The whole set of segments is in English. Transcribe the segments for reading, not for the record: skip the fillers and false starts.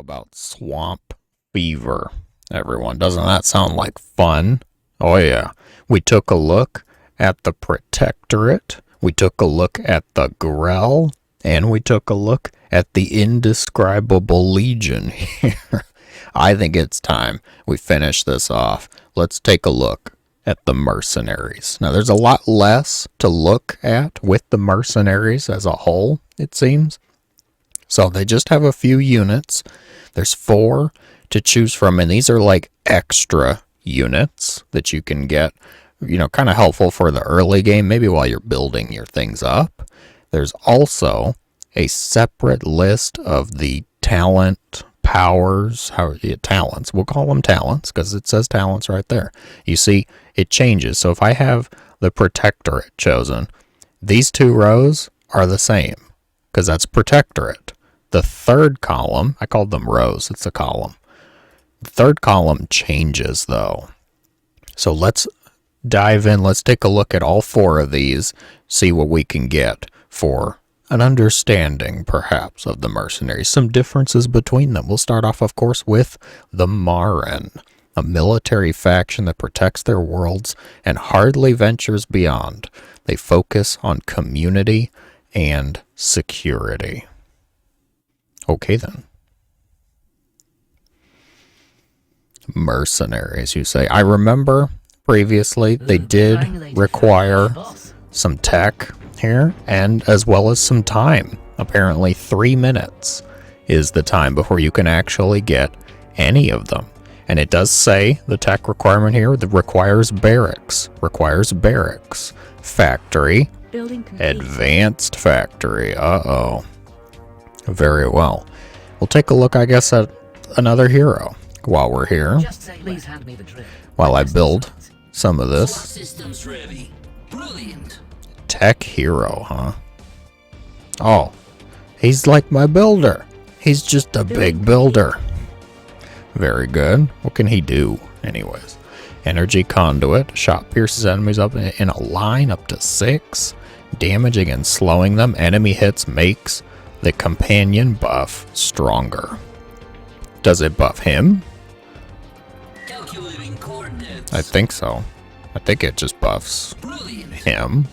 about swamp fever, everyone. Doesn't that sound like fun? Oh yeah. We took a look at the Protectorate, we took a look at the Grell, and we took a look at the Indescribable Legion here. I think it's time we finish this off. Let's take a look at the Mercenaries. Now, there's a lot less to look at with the Mercenaries as a whole, it seems. So they just have a few units. There's 4 to choose from, and these are like extra units that you can get, you know, kind of helpful for the early game, maybe while you're building your things up. There's also a separate list of the talent powers, talents. We'll call them talents because it says talents right there. You see, it changes. So if I have the Protectorate chosen, these 2 rows are the same because that's Protectorate. The third column, I called them rows, it's a column. The third column changes though. So let's dive in. Let's take a look at all 4 of these, see what we can get for an understanding, perhaps, of the Mercenaries. Some differences between them. We'll start off, of course, with the Marran, a military faction that protects their worlds and hardly ventures beyond. They focus on community and security. Okay, then. Mercenaries, you say. I remember previously they did require some tech here, and as well as some time. Apparently 3 minutes is the time before you can actually get any of them. And it does say the tech requirement here that requires barracks. Factory. Advanced factory. Uh-oh. Very well. We'll take a look, I guess, at another hero while we're here. While I build some of this. Systems ready. Brilliant. Tech hero, huh? Oh, he's like my builder. He's just a big builder. Very good. What can he do, anyways? Energy conduit. Shot pierces enemies up in a line up to 6. Damaging and slowing them. Enemy hits makes the companion buff stronger. Does it buff him? Calculating coordinates. I think so. I think it just buffs him.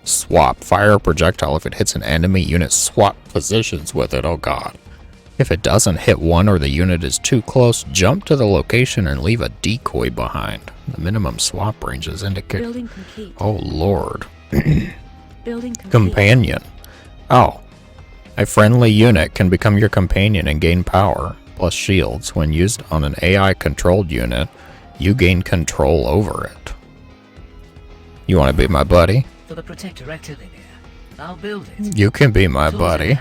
Swap. Fire a projectile. If it hits an enemy unit, swap positions with it. Oh god. If it doesn't hit one or the unit is too close, jump to the location and leave a decoy behind. The minimum swap range is indicated. Oh lord. Companion. Oh. A friendly unit can become your companion and gain power, plus shields. When used on an AI-controlled unit, you gain control over it. You want to be my buddy? For the Protectorate, I'll build it. You can be my buddy.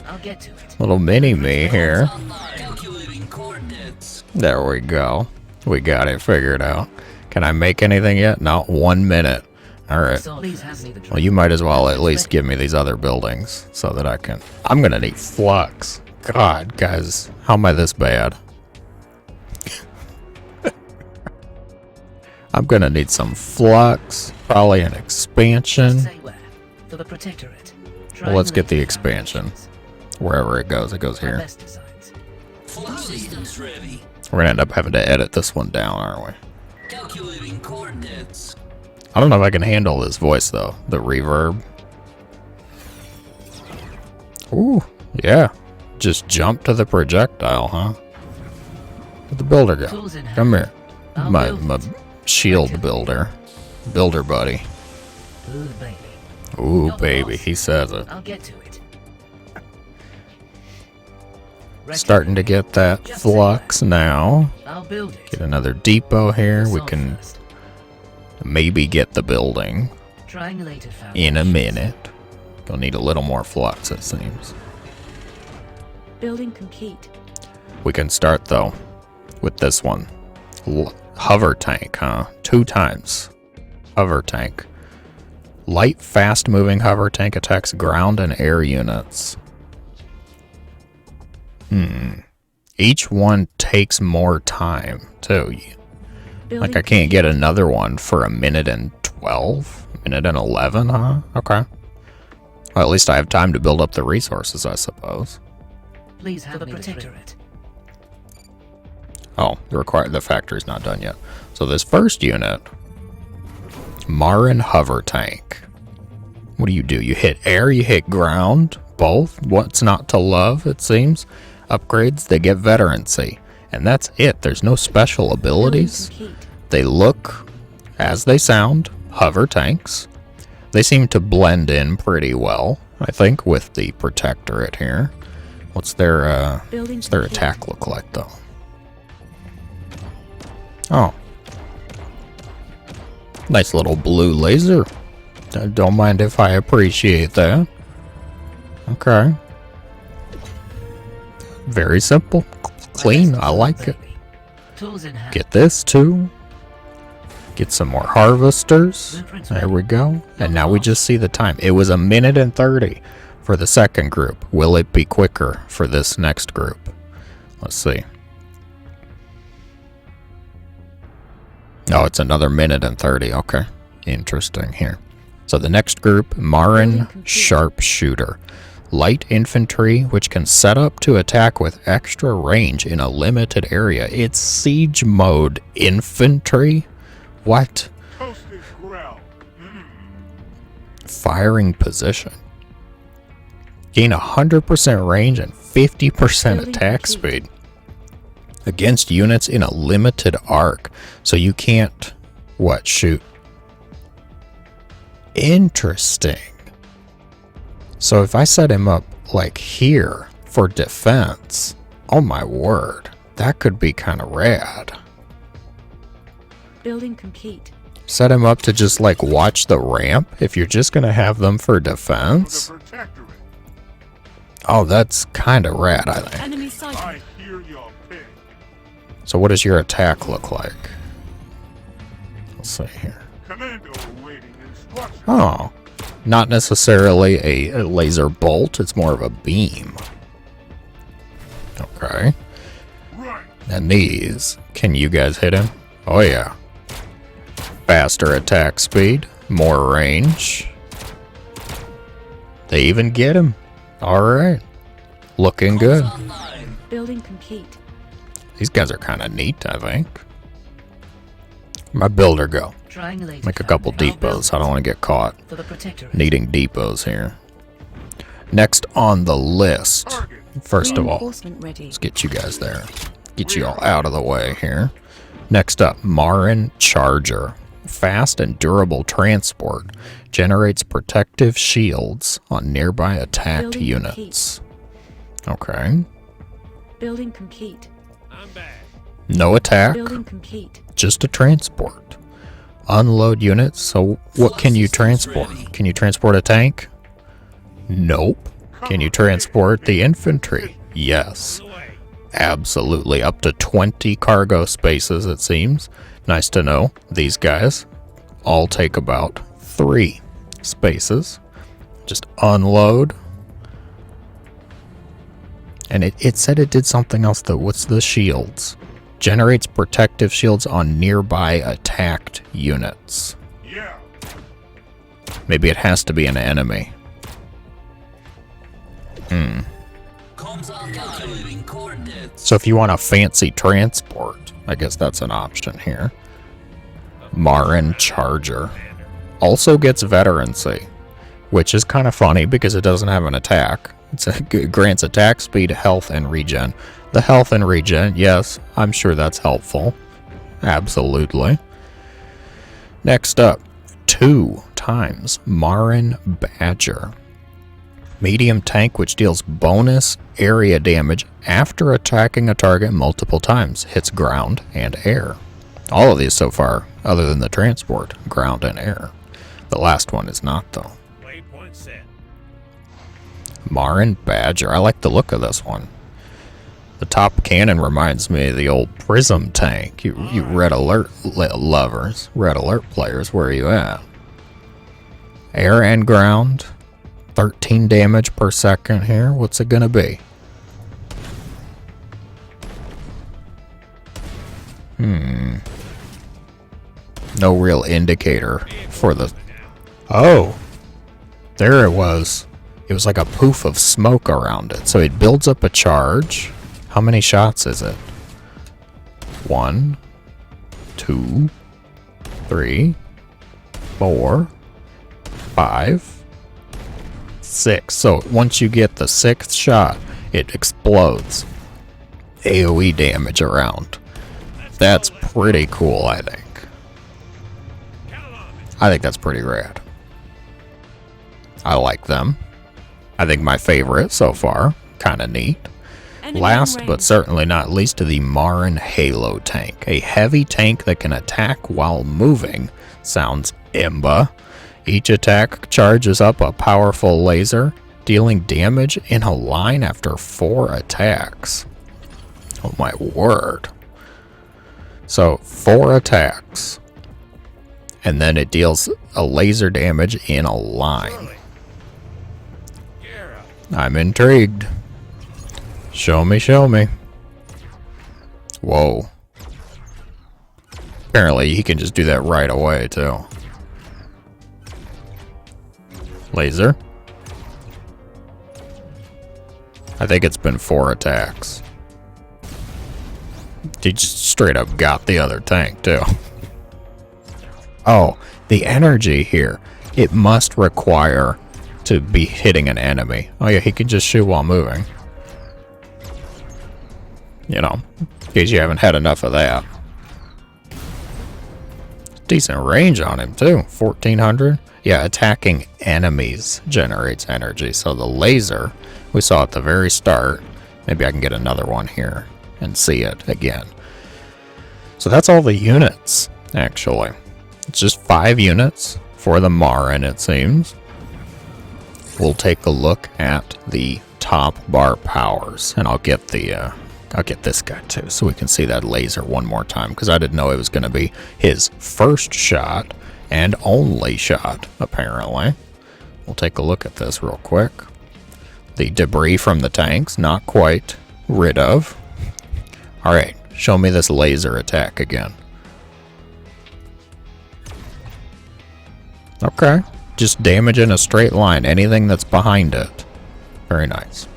I'll get to it. Little mini-me here. Calculating coordinates. There we go. We got it figured out. Can I make anything yet? Not 1 minute. Alright. Well, you might as well at least give me these other buildings so that I can... I'm gonna need flux. God, guys. How am I this bad? I'm gonna need some flux. Probably an expansion. Well, let's get the expansion. Wherever it goes here. Systems ready. We're gonna end up having to edit this one down, aren't we? Calculating coordinates. I don't know if I can handle this voice, though. The reverb. Ooh, yeah. Just jump to the projectile, huh? Where'd the builder go? Come here. My shield builder. Builder buddy. Ooh, baby. He says it. I'll get to it. Starting to get that flux now. I'll build it. Get another depot here. We can maybe get the building in a minute. Gonna need a little more flux, it seems. Building complete. We can start though with this one. Hover tank, huh? 2 times. Hover tank. Light, fast-moving hover tank attacks ground and air units. Each one takes more time too. Like I can't get another one for 1:12? 1:11, huh? Okay. Well, at least I have time to build up the resources, I suppose. Please have me the protectorate. Oh, the factory's not done yet. So this first unit, Marran hover tank. What do? You hit air, you hit ground, both. What's not to love, it seems. Upgrades, they get veterancy. And that's it. There's no special abilities. They look as they sound, hover tanks. They seem to blend in pretty well, I think, with the protectorate here. What's their attack look like, though? Oh. Nice little blue laser. Don't mind if I appreciate that. Okay. Very simple. Clean. I like it. Tools in hand. Get this, too. Get some more harvesters. There we go. And now we just see the time. It was 1:30 for the second group. Will it be quicker for this next group? Let's see. Oh, it's another 1:30. Okay. Interesting here. So the next group, Marran Sharpshooter. Light infantry, which can set up to attack with extra range in a limited area. It's siege mode infantry? What? Firing position. Gain 100% range and 50% attack speed against units in a limited arc. So you can't, shoot? Interesting. So if I set him up like here for defense, oh my word, that could be kind of rad. Building complete. Set him up to just like watch the ramp if you're just gonna have them for defense. Oh, that's kind of rad, I think. Enemy sighted. So what does your attack look like? Let's see here. Oh, not necessarily a laser bolt. It's more of a beam. Okay. And these, can you guys hit him? Oh yeah. Faster attack speed, more range. They even get him. Alright. Looking good. Building complete. These guys are kind of neat, I think. My builder go. Make a couple depots. I don't want to get caught needing depots here. Next on the list. First of all, let's get you guys there. Get you all out of the way here. Next up, Marran Charger. Fast and durable transport. Generates protective shields on nearby attacked units. Okay. Building complete. No attack. Building complete. Just a transport. Unload units. So what can you transport? Can you transport a tank? Nope. Can you transport the infantry? Yes. Absolutely. Up to 20 cargo spaces, it seems. Nice to know. These guys all take about 3 spaces. Just unload. And it said it did something else though. What's the shields? Generates protective shields on nearby attacked units. Yeah. Maybe it has to be an enemy. So if you want a fancy transport, I guess that's an option here. Marran Charger. Also gets veterancy, which is kind of funny because it doesn't have an attack. It grants attack speed, health, and regen. The health and regen, yes, I'm sure that's helpful. Absolutely. Next up, 2 times Marran Badger. Medium tank which deals bonus area damage after attacking a target multiple times. Hits ground and air. All of these so far, other than the transport, ground and air. The last one is not though. Marran Badger. I like the look of this one. The top cannon reminds me of the old Prism tank. You Red Alert lovers, Red Alert players, where are you at? Air and ground. 13 damage per second here. What's it gonna be? No real indicator for the... Oh! There it was. it was like a poof of smoke around it. So it builds up a charge. How many shots is it? 1, 2, 3, 4, 5, 6. So once you get the 6th shot, it explodes. AoE damage around. That's pretty cool, I think. I think that's pretty rad. I like them. I think my favorite so far. Kind of neat. Last but certainly not least, the Marran Halo tank. A heavy tank that can attack while moving. Sounds imba. Each attack charges up a powerful laser, dealing damage in a line after 4 attacks. Oh my word. So 4 attacks. And then it deals a laser damage in a line. I'm intrigued. Show me, show me. Whoa. Apparently he can just do that right away too. Laser. I think it's been 4 attacks. He just straight up got the other tank too. Oh, the energy here. It must require to be hitting an enemy. Oh yeah, he can just shoot while moving. You know, in case you haven't had enough of that. Decent range on him too, 1400. Yeah, attacking enemies generates energy. So the laser we saw at the very start. Maybe I can get another one here and see it again. So that's all the units, actually. It's just 5 units for the Marran, it seems. We'll take a look at the top bar powers, and I'll get this guy too, so we can see that laser one more time, because I didn't know it was going to be his first shot and only shot, apparently. We'll take a look at this real quick. The debris from the tanks, not quite rid of. Alright, show me this laser attack again. Okay, just damage in a straight line, anything that's behind it. Very nice.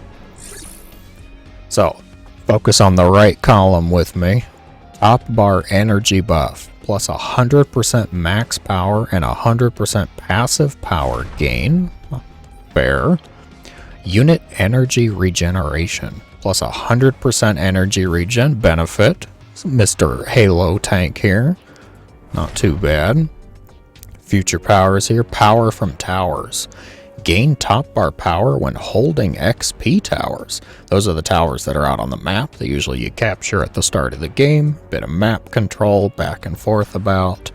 So, focus on the right column with me. Top bar energy buff, plus 100% max power and 100% passive power gain. Fair. Unit energy regeneration, plus 100% energy regen benefit. Mr. Halo tank here. Not too bad. Future powers here. Power from towers. Gain top bar power when holding XP towers. Those are the towers that are out on the map that usually you capture at the start of the game. Bit of map control, back and forth about.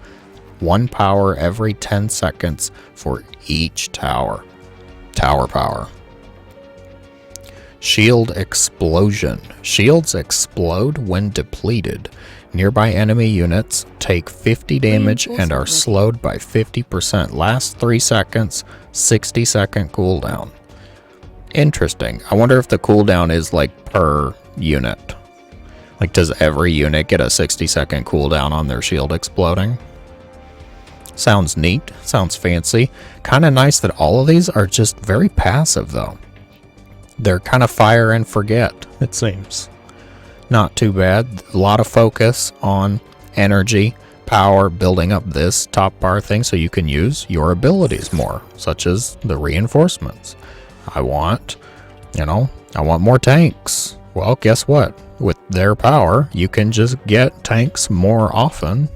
1 power every 10 seconds for each tower. Tower power. Shield explosion. Shields explode when depleted. Nearby enemy units take 50 damage and are slowed by 50%. Last 3 seconds, 60-second cooldown. Interesting. I wonder if the cooldown is like per unit. Like, does every unit get a 60-second cooldown on their shield exploding? Sounds neat. Sounds fancy. Kind of nice that all of these are just very passive, though. They're kind of fire and forget, it seems. Not too bad. A lot of focus on energy, power, building up this top bar thing so you can use your abilities more, such as the reinforcements. I want more tanks. Well, guess what? With their power, you can just get tanks more often.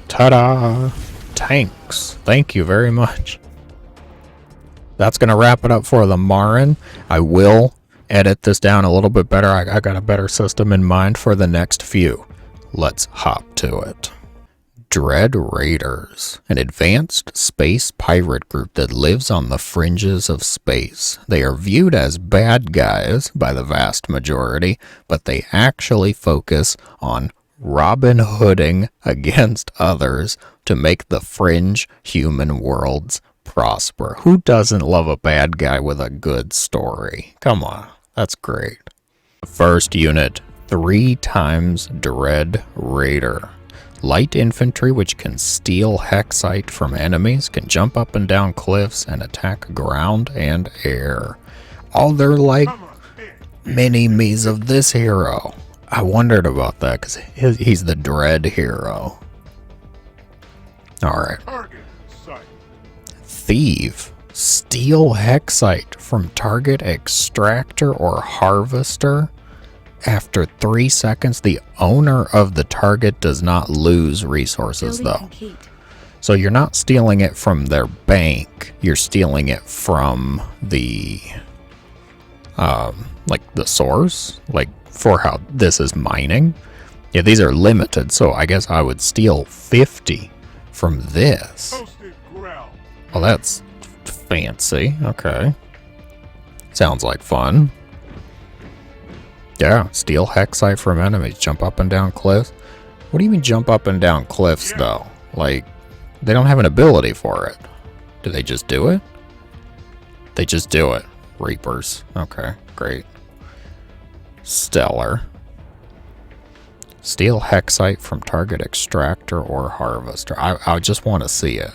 Ta-da! Tanks. Thank you very much. That's going to wrap it up for the Marran. I will edit this down a little bit better. I got a better system in mind for the next few. Let's hop to it. Dread Raiders, an advanced space pirate group that lives on the fringes of space. They are viewed as bad guys by the vast majority, but they actually focus on Robin Hooding against others to make the fringe human worlds prosper. Who doesn't love a bad guy with a good story? Come on, that's great. First unit, 3 times Dread Raider. Light infantry, which can steal hexite from enemies, can jump up and down cliffs and attack ground and air. Oh, they're like mini-me's of this hero. I wondered about that because he's the dread hero. Alright. Thief. Steal hexite from target extractor or harvester. After 3 seconds, the owner of the target does not lose resources, Building though. complete. So you're not stealing it from their bank. You're stealing it from the, like the source, like for how this is mining. Yeah, these are limited, so I guess I would steal 50 from this. Well, that's fancy. Okay. Sounds like fun. Yeah, steal hexite from enemies. Jump up and down cliffs. What do you mean jump up and down cliffs, though? Like, they don't have an ability for it. Do they just do it? They just do it. Reapers. Okay, great. Stellar. Steal hexite from target extractor or harvester. I just want to see it.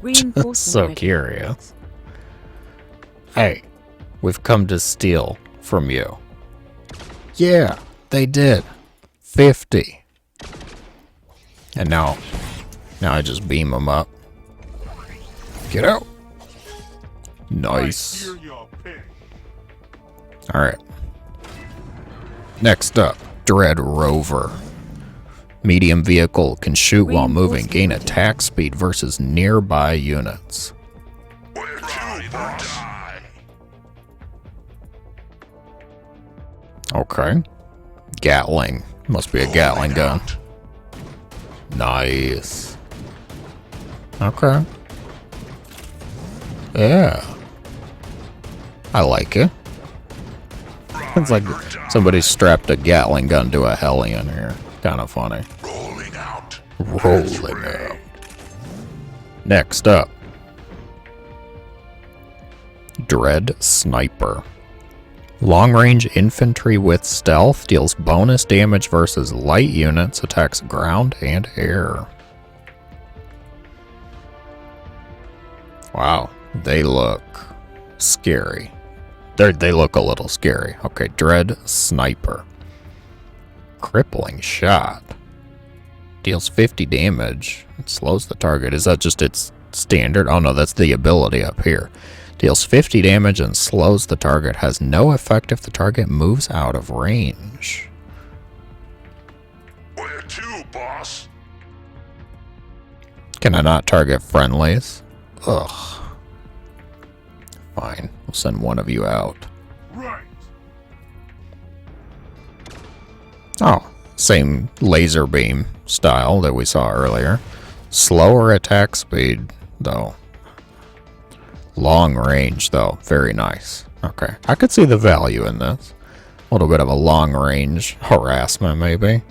Reinforcement So ready. curious. Hey, we've come to steal from you. Yeah, they did. 50. And now I just beam them up. Get out. Nice. Alright. Next up, Dread Rover. Medium vehicle can shoot while moving. Gain attack speed versus nearby units. Okay. Gatling. Must be a Gatling gun. Nice. Okay. Yeah. I like it. It's like somebody strapped a Gatling gun to a Hellion here. Kind of funny. Rolling out. Next up. Dread Sniper. Long-range infantry with stealth, deals bonus damage versus light units, attacks ground and air. Wow, they look scary. They look a little scary. Okay, Dread Sniper. Crippling shot. Deals 50 damage. It slows the target. Is that just its standard? Oh no, that's the ability up here. Deals 50 damage and slows the target. Has no effect if the target moves out of range. Where to, boss? Can I not target friendlies? Ugh. Fine. We'll send one of you out. Right. Oh, same laser beam style that we saw earlier. Slower attack speed, though. Long range, though. Very nice. Okay. I could see the value in this. A little bit of a long range harassment, maybe.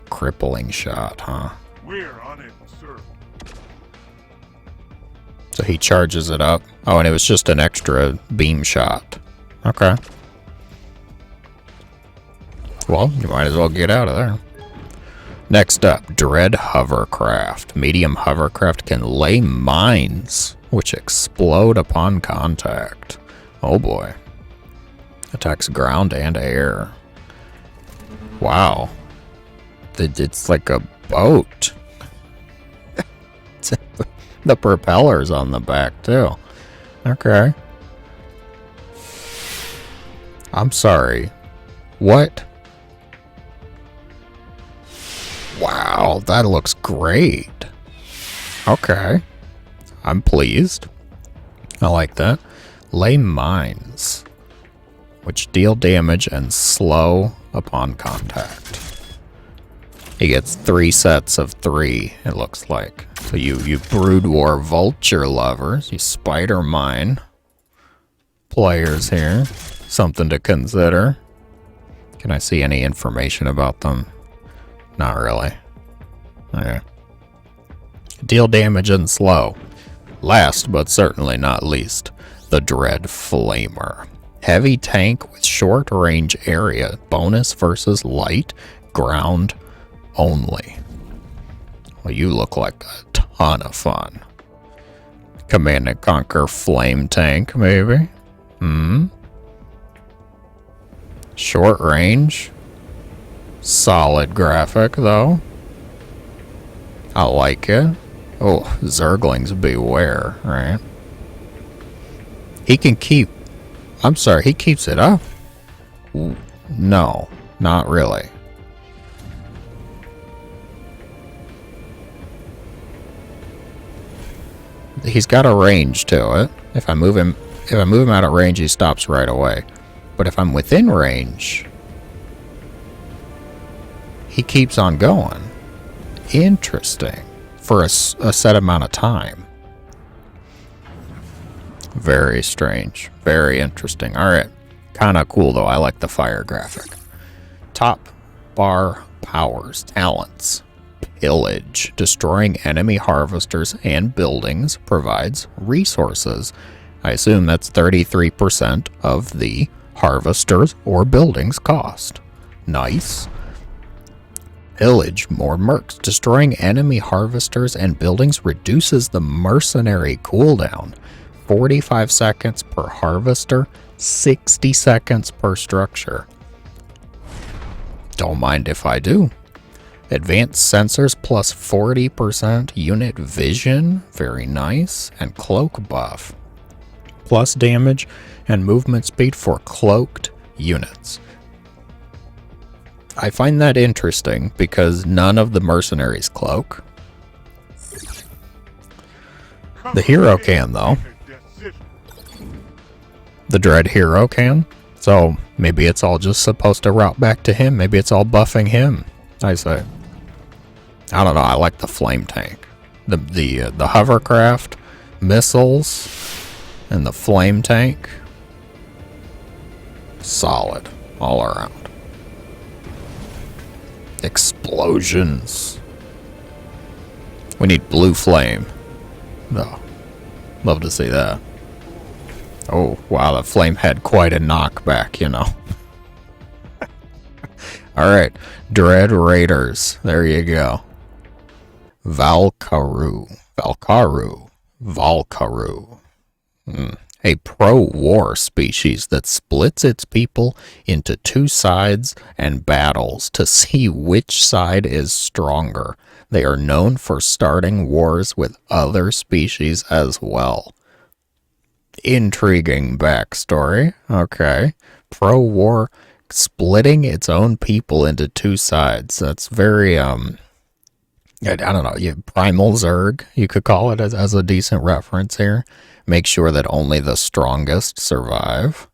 Crippling shot, huh? We're on it, sir. So he charges it up. Oh, and it was just an extra beam shot. Okay. Well, you might as well get out of there. Next up, Dread Hovercraft. Medium hovercraft can lay mines, which explode upon contact. Oh boy. Attacks ground and air. Wow. It's like a boat. The propeller's on the back, too. Okay. I'm sorry. What? Wow, that looks great. Okay. I'm pleased. I like that. Lay mines, which deal damage and slow upon contact. He gets 3 sets of 3, it looks like. So you Brood War Vulture lovers, you Spider Mine players here. Something to consider. Can I see any information about them? Not really. Okay. Deal damage and slow. Last, but certainly not least, the Dread Flamer. Heavy tank with short range area. Bonus versus light, ground, only. Well, you look like a ton of fun. Command and Conquer Flame Tank, maybe? Short range. Solid graphic, though. I like it. Oh, Zerglings beware, right? He can keep... I'm sorry, he keeps it up? No, not really. He's got a range to it. If I move him out of range, he stops right away. But if I'm within range, he keeps on going. Interesting. For a set amount of time. Very strange. Very interesting. Alright. Kinda cool though. I like the fire graphic. Top bar powers. Talents. Pillage. Destroying enemy harvesters and buildings provides resources. I assume that's 33% of the harvesters or buildings cost. Nice. Pillage. More mercs. Destroying enemy harvesters and buildings reduces the mercenary cooldown. 45 seconds per harvester, 60 seconds per structure. Don't mind if I do. Advanced sensors plus 40% unit vision. Very nice. And cloak buff. Plus damage and movement speed for cloaked units. I find that interesting because none of the mercenaries cloak. The hero can, though. The Dread hero can. So maybe it's all just supposed to route back to him. Maybe it's all buffing him. I say. I don't know. I like the flame tank. The hovercraft, missiles, and the flame tank. Solid all around. Explosions. We need blue flame. Oh, love to see that. Oh, wow, the flame had quite a knockback, you know. Alright, Dread Raiders. There you go. Valkaru. A pro-war species that splits its people into two sides and battles to see which side is stronger. They are known for starting wars with other species as well. Intriguing backstory. Okay. Pro-war splitting its own people into two sides. That's very, I don't know, Primal Zerg, you could call it as a decent reference here. Make sure that only the strongest survive.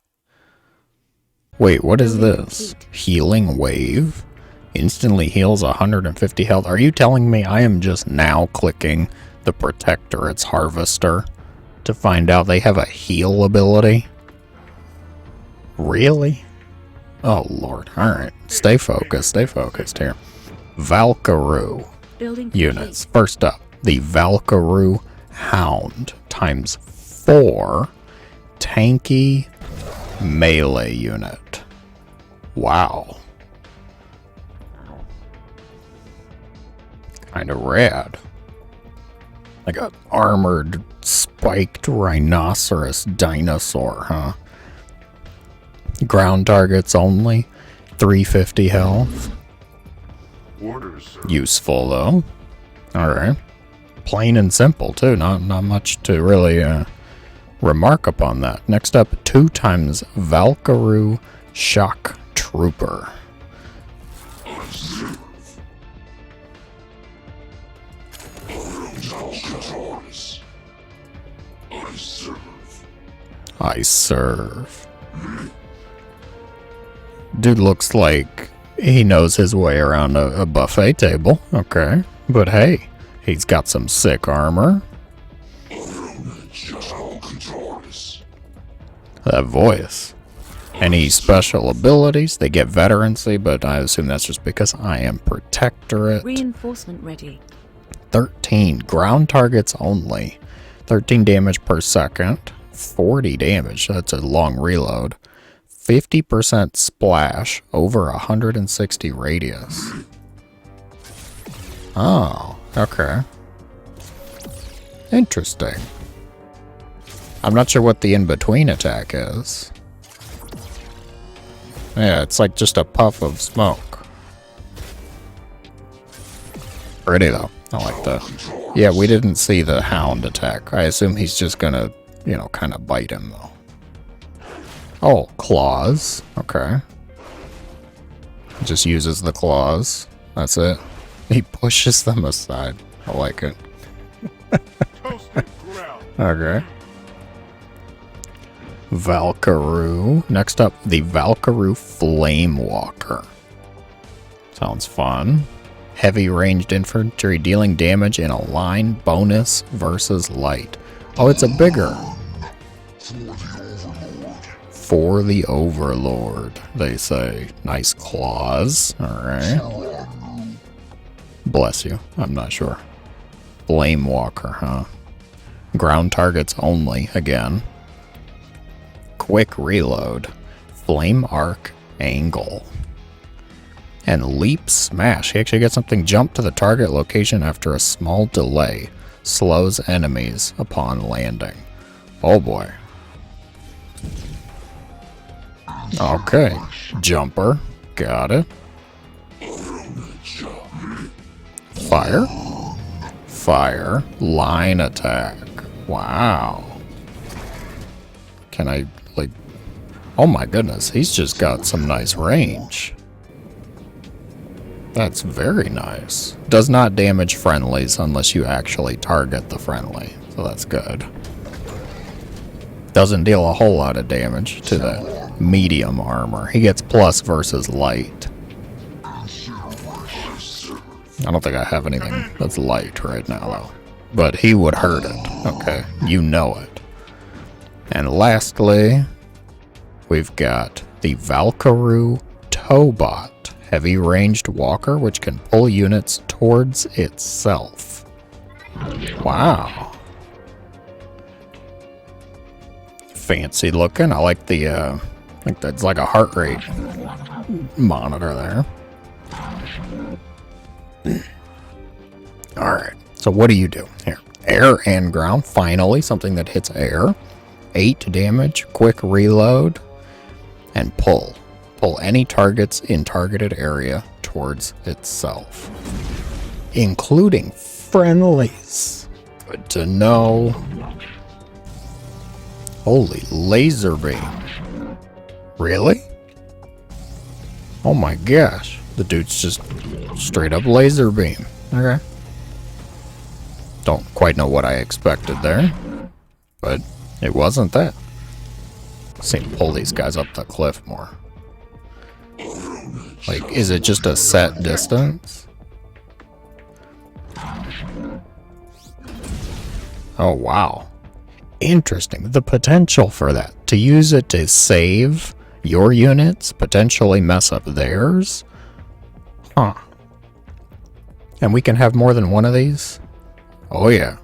Wait, what is this? Healing Wave? Instantly heals 150 health. Are you telling me I am just now clicking the Protectorate's Harvester to find out they have a heal ability? Really? Oh, Lord. Alright. Stay focused here. Valkaru units. First up, the Valkaru Hound times 4 tanky melee unit. Wow. Kind of rad. Like an armored, spiked rhinoceros dinosaur, huh? Ground targets only. 350 health. Orders, sir. Useful, though. Alright. Plain and simple, too. Not much to really remark upon that. Next up, 2 times Valkaru Shock Trooper. I serve. Dude looks like he knows his way around a buffet table. Okay. But hey, he's got some sick armor. That voice. Any special abilities? They get veterancy, but I assume that's just because I am Protectorate. Reinforcement ready. 13. Ground targets only. 13 damage per second. 40 damage. That's a long reload. 50% splash over 160 radius. Oh, okay. Interesting. I'm not sure what the in-between attack is. Yeah, it's like just a puff of smoke. Pretty though. I like that. Yeah, we didn't see the hound attack. I assume he's just gonna, you know, kind of bite him though. Oh, claws. Okay. Just uses the claws. That's it. He pushes them aside. I like it. Okay. Valkaru. Next up, the Valkaru Flame Walker. Sounds fun. Heavy ranged infantry dealing damage in a line, bonus versus light. Oh, it's a bigger. For the Overlord, they say. Nice claws. Alright. Bless you. I'm not sure. Flame Walker, huh? Ground targets only, again. Quick reload. Flame Arc Angle. And Leap Smash. He actually gets something jump to the target location after a small delay. Slows enemies upon landing. Oh boy. Okay. Jumper. Got it. Fire. Fire. Line attack. Wow. Can I, like... Oh my goodness, he's just got some nice range. That's very nice. Does not damage friendlies unless you actually target the friendly. So that's good. Doesn't deal a whole lot of damage to the medium armor. He gets plus versus light. I don't think I have anything that's light right now, though. But he would hurt it. Okay, you know it. And lastly, we've got the Valkaru Towbot. Heavy ranged walker, which can pull units towards itself. Wow. Fancy looking. I like the, I think that's like a heart rate monitor there. Alright, so what do you do here? Air and ground, finally, something that hits air. 8 damage, quick reload, and pull. Pull any targets in targeted area towards itself, including friendlies. Good to know. Holy laser beam. Really? Oh my gosh. The dude's just straight up laser beam. Okay. Don't quite know what I expected there, but it wasn't that. Seem to pull these guys up the cliff more. Like, is it just a set distance? Oh, wow. Interesting. The potential for that. To use it to save your units, potentially mess up theirs? Huh. And we can have more than one of these? Oh, yeah.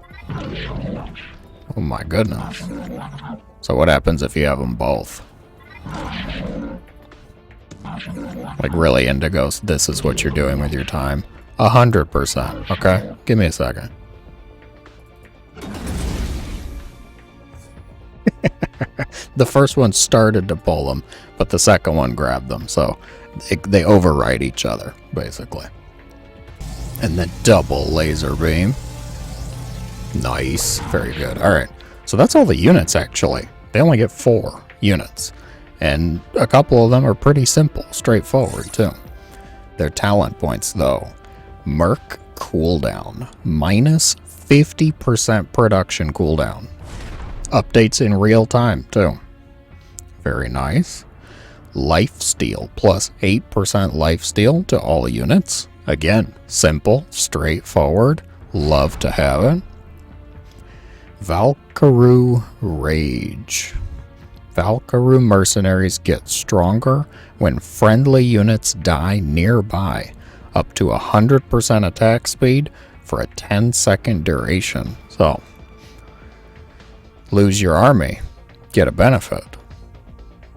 Oh, my goodness. So what happens if you have them both? Like, really, Indigos, this is what you're doing with your time. 100%, okay? Give me a second. The first one started to pull them, but the second one grabbed them, so they override each other, basically. And the double laser beam. Nice. Very good. Alright, so that's all the units, actually. They only get 4 units. And a couple of them are pretty simple, straightforward, too. Their talent points, though. Merc cooldown. Minus 50% production cooldown. Updates in real time, too. Very nice. Lifesteal. Plus 8% lifesteal to all units. Again, simple, straightforward. Love to have it. Valkaru Rage. Valkaru mercenaries get stronger when friendly units die nearby, up to 100% attack speed for a 10-second duration. So, lose your army, get a benefit.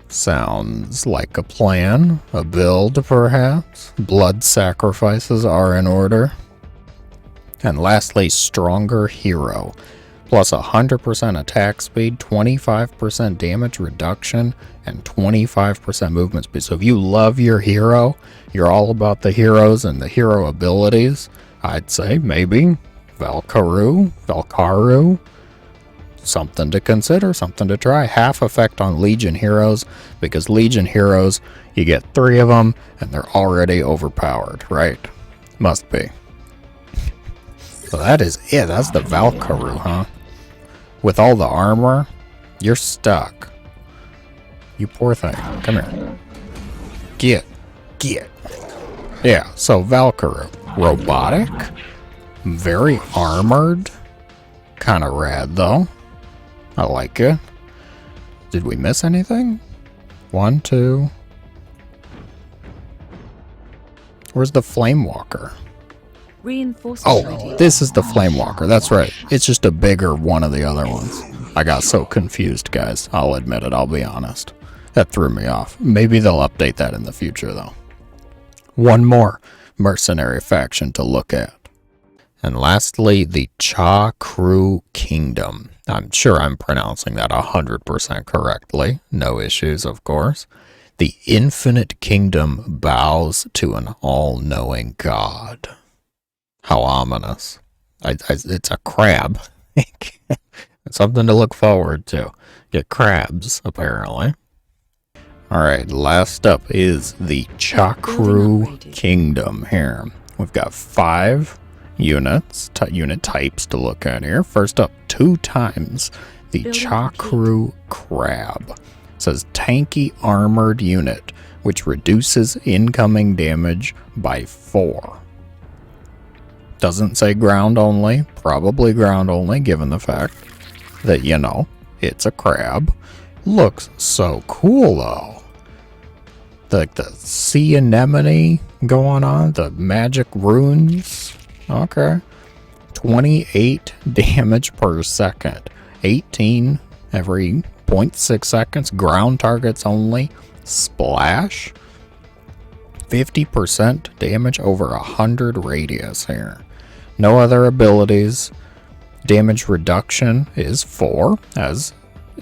Sounds like a plan, a build perhaps. Blood sacrifices are in order. And lastly, Stronger Hero. Plus 100% attack speed, 25% damage reduction, and 25% movement speed. So if you love your hero, you're all about the heroes and the hero abilities, I'd say maybe Valkaru. Something to consider, something to try. Half effect on Legion heroes, because Legion heroes, you get 3 of them, and they're already overpowered, right? Must be. So that is it. That's the Valkaru, huh? With all the armor, you're stuck. You poor thing. Come here. Get. Yeah, so Valkaru. Robotic. Very armored. Kind of rad, though. I like it. Did we miss anything? 1, 2. Where's the Flame Walker? Reinforcement ready. Oh, this is the Flame Walker. That's right. It's just a bigger one of the other ones. I got so confused, guys. I'll admit it. I'll be honest. That threw me off. Maybe they'll update that in the future, though. One more mercenary faction to look at. And lastly, the Chakru Kingdom. I'm sure I'm pronouncing that 100% correctly. No issues, of course. The Infinite Kingdom bows to an all-knowing god. How ominous. It's a crab. It's something to look forward to. Get crabs, apparently. Alright, last up is the Chakru Kingdom here. We've got 5 unit types to look at here. First up, 2 times the Chakru Crab. It says tanky armored unit, which reduces incoming damage by 4. Doesn't say ground only, probably ground only, given the fact that, you know, it's a crab. Looks so cool, though. Like the sea anemone going on, the magic runes. Okay. 28 damage per second. 18 every 0.6 seconds. Ground targets only. Splash. 50% damage over 100 radius here. No other abilities. Damage reduction is 4, as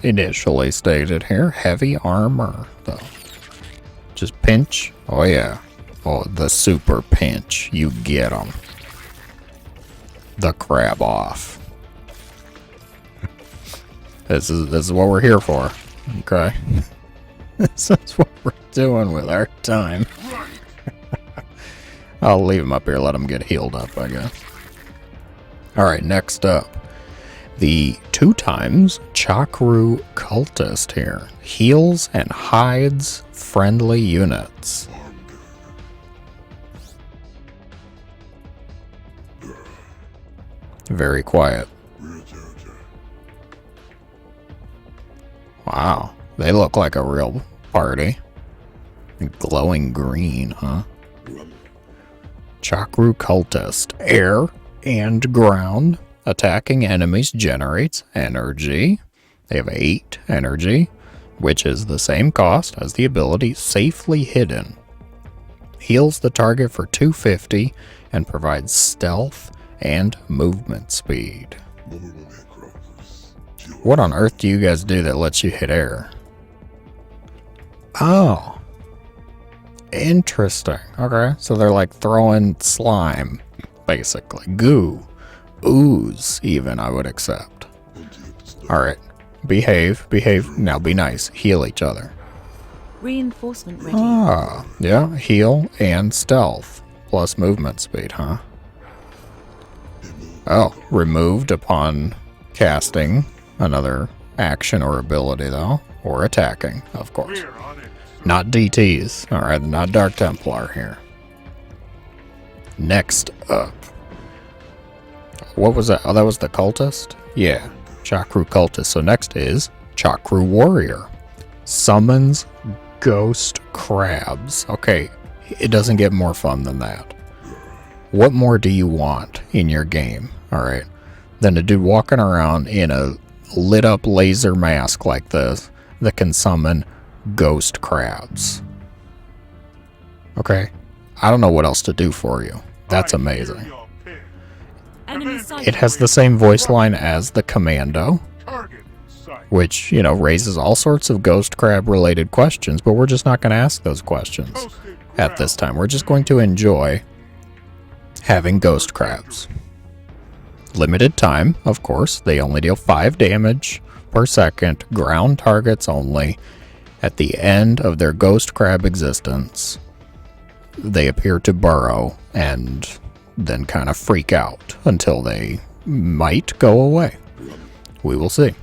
initially stated here. Heavy armor, though. Just pinch. Oh, yeah. Oh, the super pinch. You get them. The crab off. This is what we're here for. Okay. This is what we're doing with our time. I'll leave him up here, let him get healed up, I guess. Alright, next up. The 2 times Chakru Cultist here. Heals and hides friendly units. Very quiet. Wow, they look like a real party. Glowing green, huh? Chakru Cultist. Air and ground. Attacking enemies generates energy. They have 8 energy, which is the same cost as the ability Safely Hidden. Heals the target for 250 and provides stealth and movement speed. What on earth do you guys do that lets you hit air? Oh. Interesting. Okay, so they're like throwing slime, basically. Goo. Ooze, even, I would accept. Alright. Behave. Now be nice. Heal each other. Reinforcement ready. Ah, yeah. Heal and stealth. Plus movement speed, huh? Oh, removed upon casting another action or ability, though. Or attacking, of course. Not DTs. Alright, not Dark Templar here. Next up. What was that? Oh, that was the cultist? Yeah, Chakru Cultist. So next is Chakru Warrior. Summons ghost crabs. Okay, it doesn't get more fun than that. What more do you want in your game, alright, than a dude walking around in a lit up laser mask like this that can summon ghost crabs? Okay, I don't know what else to do for you. That's amazing. Enemy sighted. It has the same voice line as the commando, Target in sight. which, you know, raises all sorts of ghost crab related questions, but we're just not going to ask those questions Toasted at this time. We're just going to enjoy having ghost crabs. Limited time, of course. They only deal 5 damage per second, ground targets only. At the end of their ghost crab existence, they appear to burrow and then kind of freak out until they might go away. We will see.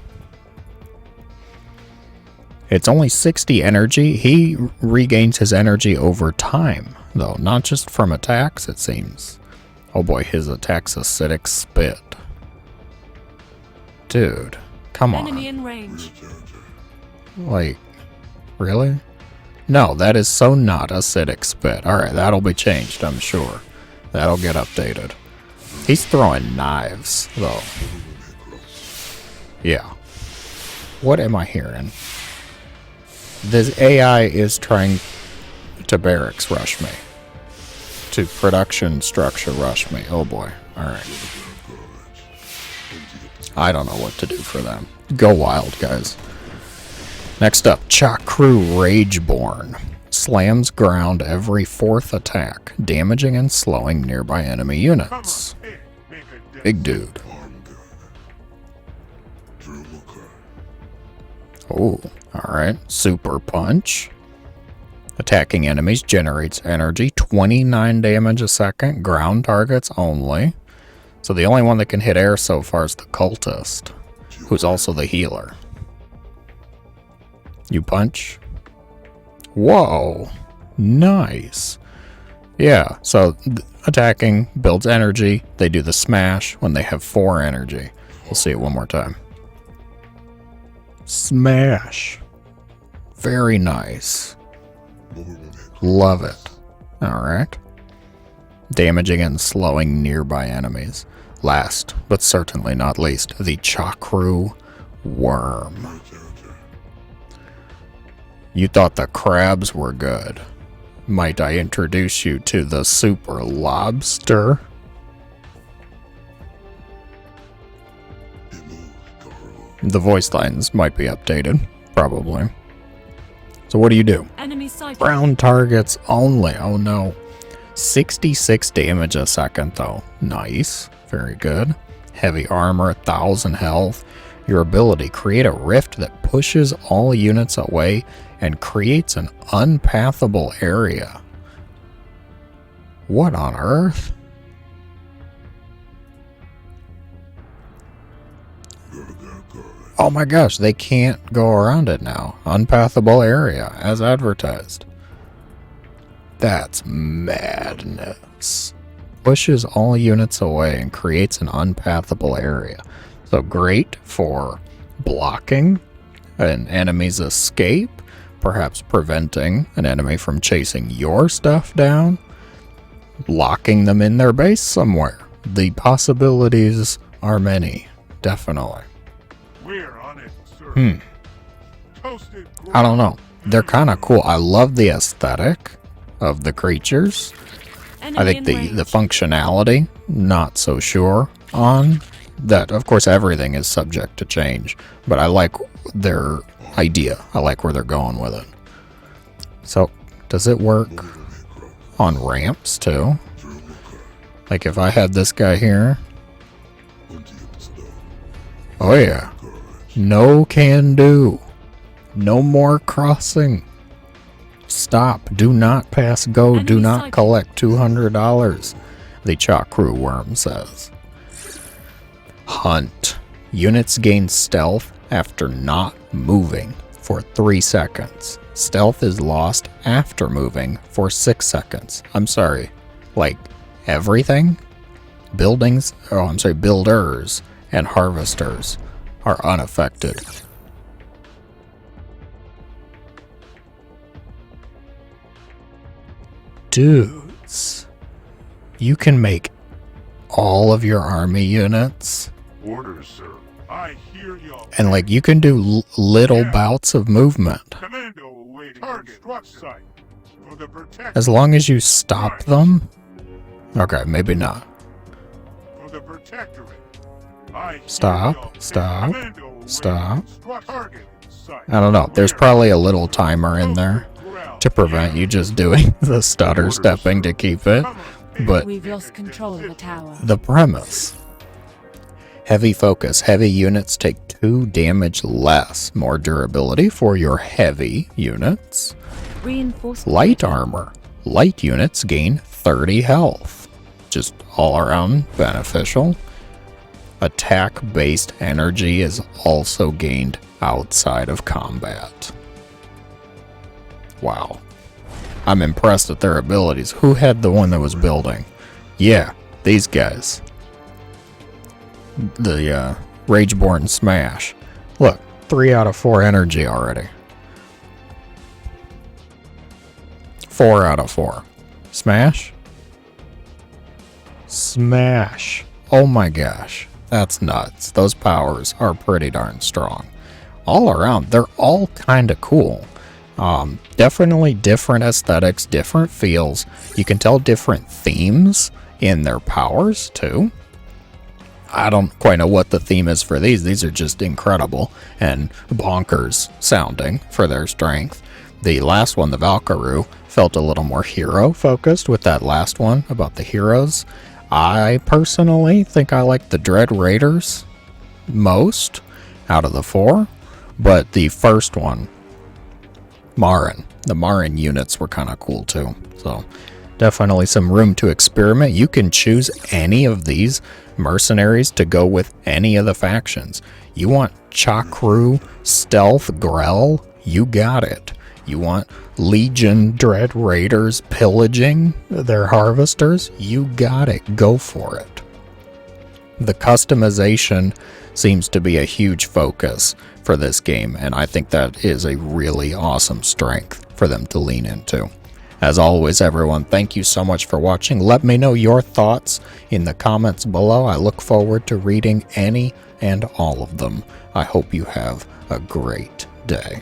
It's only 60 energy. He regains his energy over time, though, not just from attacks, it seems. Oh boy, his attack's acidic spit. Dude, come Enemy on. in range. Like, really? No, that is so not acidic spit. Alright, that'll be changed, I'm sure. That'll get updated. He's throwing knives, though. Yeah. What am I hearing? This AI is trying to barracks rush me. To production structure rush me. Oh boy. Alright. I don't know what to do for them. Go wild, guys. Next up, Chakru Rageborn. Slams ground every 4th attack, damaging and slowing nearby enemy units. Big dude. Oh, alright. Super Punch. Attacking enemies generates energy, 29 damage a second, ground targets only. So the only one that can hit air so far is the cultist, who's also the healer. You punch. Whoa, nice. Yeah, so attacking builds energy. They do the smash when they have 4 energy. We'll see it one more time. Smash. Very nice. Love it. Alright. Damaging and slowing nearby enemies. Last, but certainly not least, the Chakru Worm. You thought the crabs were good. Might I introduce you to the Super Lobster? The voice lines might be updated, probably. So what do? Enemy sighted. Ground targets only. Oh no. 66 damage a second though. Nice. Very good. Heavy armor, 1000 health. Your ability, create a rift that pushes all units away and creates an unpathable area. What on earth? Oh my gosh, they can't go around it now. Unpathable area, as advertised. That's madness. Pushes all units away and creates an unpathable area. So great for blocking an enemy's escape, perhaps preventing an enemy from chasing your stuff down, locking them in their base somewhere. The possibilities are many, definitely. We're on it, sir. Toasted I don't know. They're kind of cool. I love the aesthetic of the creatures. I think the functionality, not so sure on. That, of course, everything is subject to change, but I like their idea. I like where they're going with it. So, does it work on ramps, too? Like, if I had this guy here. Oh, yeah. No can do. No more crossing. Stop. Do not pass go. Do not collect $200. The Chakru Worm says. Hunt. Units gain stealth after not moving for 3 seconds. Stealth is lost after moving for 6 seconds. I'm sorry. Like, everything? Buildings, builders and harvesters are unaffected. Dudes, you can make all of your army units, orders, sir. I hear y'all. and like you can do little bouts of movement Commando awaiting target struck site for the protection. as long as you stop them. Okay, maybe not. For the Protectorate. I Stop, hereby stop, commando stop. ready. Target in sight. I don't know. There's probably a little timer in there Ground. to prevent you just doing the stutter stepping to keep it. But We've lost control of the tower. the premise. Heavy focus. Heavy units take 2 damage less. More durability for your heavy units. Reinforcement Light ready. armor. Light units gain 30 health. Just all around beneficial. Attack-based energy is also gained outside of combat. Wow. I'm impressed at their abilities. Who had the one that was building? Yeah, these guys. The Rageborn Smash. Look, 3 out of 4 energy already. 4 out of 4. Smash? Smash. Oh my gosh. That's nuts. Those powers are pretty darn strong. All around, they're all kind of cool. Definitely different aesthetics, different feels. You can tell different themes in their powers, too. I don't quite know what the theme is for these. These are just incredible and bonkers sounding for their strength. The last one, the Valkaru, felt a little more hero-focused with that last one about the heroes. I personally think I like the Dread Raiders most out of the 4, but the first one, Marran, the Marran units were kind of cool too. So definitely some room to experiment. You can choose any of these mercenaries to go with any of the factions. You want Chakru, Stealth, Grell, you got it. You want Legion Dread Raiders pillaging their harvesters, you got it. Go for it. The customization seems to be a huge focus for this game, and I think that is a really awesome strength for them to lean into. As always, everyone, thank you so much for watching. Let me know your thoughts in the comments below. I look forward to reading any and all of them. I hope you have a great day.